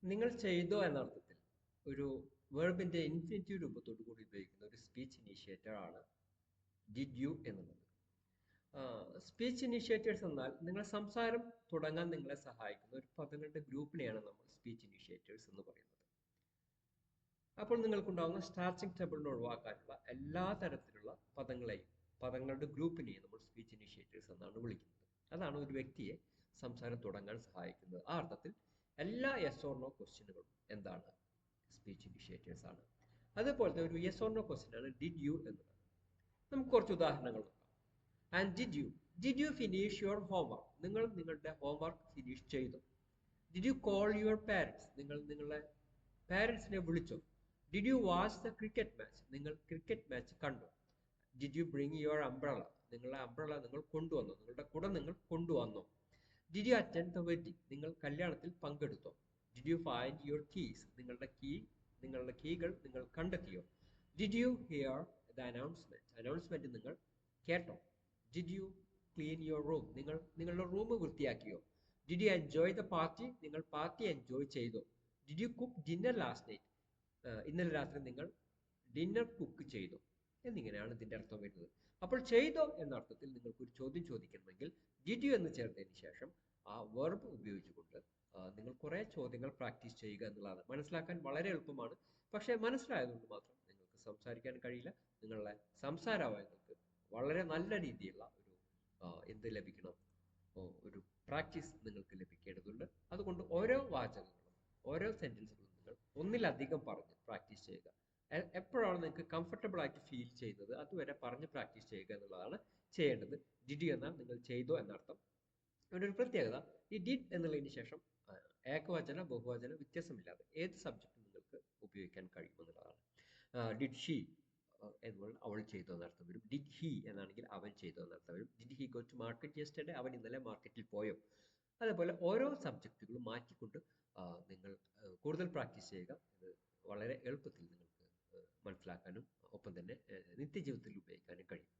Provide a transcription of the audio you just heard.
നിങ്ങൾ ചെയ്തോ എന്ന അർത്ഥത്തിൽ ഒരു വെർബിന്റെ ഇൻഫിനിറ്റീവ് രൂപത്തോടു കൂടി ഉപയോഗിക്കുന്ന ഒരു സ്പീച്ച് ഇനീഷ്യേറ്റർ ആണ് ഡിഡ് യു എന്നുള്ളത്. സ്പീച്ച് ഇനീഷ്യേറ്റേഴ്സ് എന്നാൽ നിങ്ങൾ സംസാരം തുടങ്ങാൻ നിങ്ങളെ സഹായിക്കുന്ന ഒരു പദങ്ങളുടെ ഗ്രൂപ്പിനെയാണ് നമ്മൾ സ്പീച്ച് ഇനീഷ്യേറ്റേഴ്സ് എന്ന് പറയുന്നത്. അപ്പോൾ നിങ്ങൾക്കുണ്ടാകുന്ന സ്റ്റാർട്ടിംഗ് ട്രബിളിനെ ഒഴിവാക്കാനുള്ള എല്ലാ തരത്തിലുള്ള പദങ്ങളുടെ ഗ്രൂപ്പിനെയും നമ്മൾ സ്പീച്ച് ഇനീഷ്യേറ്റേഴ്സ് എന്നാണ് വിളിക്കുന്നത്. അതാണ് ഒരു വ്യക്തിയെ സംസാരം തുടങ്ങാൻ സഹായിക്കുന്നത്. ആ അർത്ഥത്തിൽ എല്ലാ യെസ് ഓർ നോ ക്വസ്റ്റ്യനുകളും എന്താണ്? സ്പീച്ച് ഇനീഷ്യേറ്റേഴ്സ് ആണ്. അതുപോലത്തെ ഒരു യെസ് ഓർ നോ ക്വസ്റ്റ്യൻ ആണ് ഡിഡ് യു എന്നുള്ളത്. നമുക്ക് കുറച്ച് ഉദാഹരണങ്ങൾ നോക്കാം. And did you finish your homework? നിങ്ങൾ നിങ്ങളുടെ ഹോംവർക്ക് ഫിനിഷ് ചെയ്തു. Did you call your parents? നിങ്ങൾ നിങ്ങളുടെ പാരൻസിനെ വിളിച്ചോ? Did you watch the cricket match? നിങ്ങൾ ക്രിക്കറ്റ് മാച്ച് കണ്ടു. Did you bring your umbrella? നിങ്ങളുടെ അംബ്രല നിങ്ങൾ കൊണ്ടുവന്നോ? നിങ്ങളുടെ കുട നിങ്ങൾ കൊണ്ടുവന്നോ? Did you attend the wedding? നിങ്ങൾ കല്യാണത്തിൽ പങ്കെടുത്തോ? Did you find your keys? നിങ്ങളുടെ കീകൾ നിങ്ങൾ കണ്ടെത്തിയോ? Did you hear the announcement നിങ്ങൾ കേട്ടോ? Did you clean your room? നിങ്ങൾ നിങ്ങളുടെ റൂം വൃത്തിയാക്കിയോ? Did you enjoy the party? നിങ്ങൾ പാർട്ടി എൻജോയ് ചെയ്തോ? Did you cook dinner last night? ഇന്നലെ രാത്രി നിങ്ങൾ ഡിന്നർ കുക്ക് ചെയ്തോ? എന്നിങ്ങനെയാണ് ഇതിന്റെ അർത്ഥം വരുന്നത്. അപ്പോൾ ചെയ്തോ എന്ന അർത്ഥത്തിൽ നിങ്ങൾക്ക് ഒരു ചോദ്യം ചോദിക്കണമെങ്കിൽ ഡിഡ് യു എന്ന് ചേർത്തതിന് ശേഷം ആ വെർബ് ഉപയോഗിച്ചുകൊണ്ട് നിങ്ങൾ കുറെ ചോദ്യങ്ങൾ പ്രാക്ടീസ് ചെയ്യുക എന്നുള്ളതാണ്. മനസ്സിലാക്കാൻ വളരെ എളുപ്പമാണ്. പക്ഷേ മനസ്സിലായതുകൊണ്ട് മാത്രം നിങ്ങൾക്ക് സംസാരിക്കാൻ കഴിയില്ല. നിങ്ങളുടെ സംസാരവായങ്ങൾക്ക് വളരെ നല്ല രീതിയിലുള്ള ഒരു എന്ത് ലഭിക്കണം? ഒരു പ്രാക്ടീസ് നിങ്ങൾക്ക് ലഭിക്കേണ്ടതുണ്ട്. അതുകൊണ്ട് ഓരോ വാചകങ്ങളും ഓരോ സെന്റൻസുകളും നിങ്ങൾ ഒന്നിലധികം പറഞ്ഞ് പ്രാക്ടീസ് ചെയ്യുക. എപ്പോഴാണ് നിങ്ങൾക്ക് കംഫർട്ടബിൾ ആയിട്ട് ഫീൽ ചെയ്യുന്നത് അതുവരെ പറഞ്ഞ് പ്രാക്ടീസ് ചെയ്യുക എന്നുള്ളതാണ് ചെയ്യേണ്ടത്. ഡിഡ് യു എന്നാൽ നിങ്ങൾ ചെയ്തോ എന്നർത്ഥം. ഇവിടെ ഒരു പ്രത്യേകത, ഈ ഡിഡ് എന്നുള്ളതിന് ശേഷം ഏകവചന ബഹുവചന വ്യത്യാസമില്ലാതെ ഏത് സബ്ജക്റ്റും നിങ്ങൾക്ക് ഉപയോഗിക്കാൻ കഴിയുമെന്നുള്ളതാണ്. ഡിഡ് ഷീ എന്നാൽ അവൾ ചെയ്തു എന്നർത്ഥം വരും. ഡിഡ് ഹി എന്നാണെങ്കിൽ അവൻ ചെയ്തു എന്നർത്ഥം വരും. Did he go to market yesterday? അവൻ ഇന്നലെ മാർക്കറ്റിൽ പോയോ? അതേപോലെ ഓരോ സബ്ജക്റ്റുകളും മാറ്റിക്കൊണ്ട് നിങ്ങൾ കൂടുതൽ പ്രാക്ടീസ് ചെയ്യുക. ഇത് വളരെ എളുപ്പത്തിൽ നിങ്ങൾക്ക് മനസ്സിലാക്കാനും ഒപ്പം തന്നെ നിത്യജീവിതത്തിൽ ഉപയോഗിക്കാനും കഴിയും.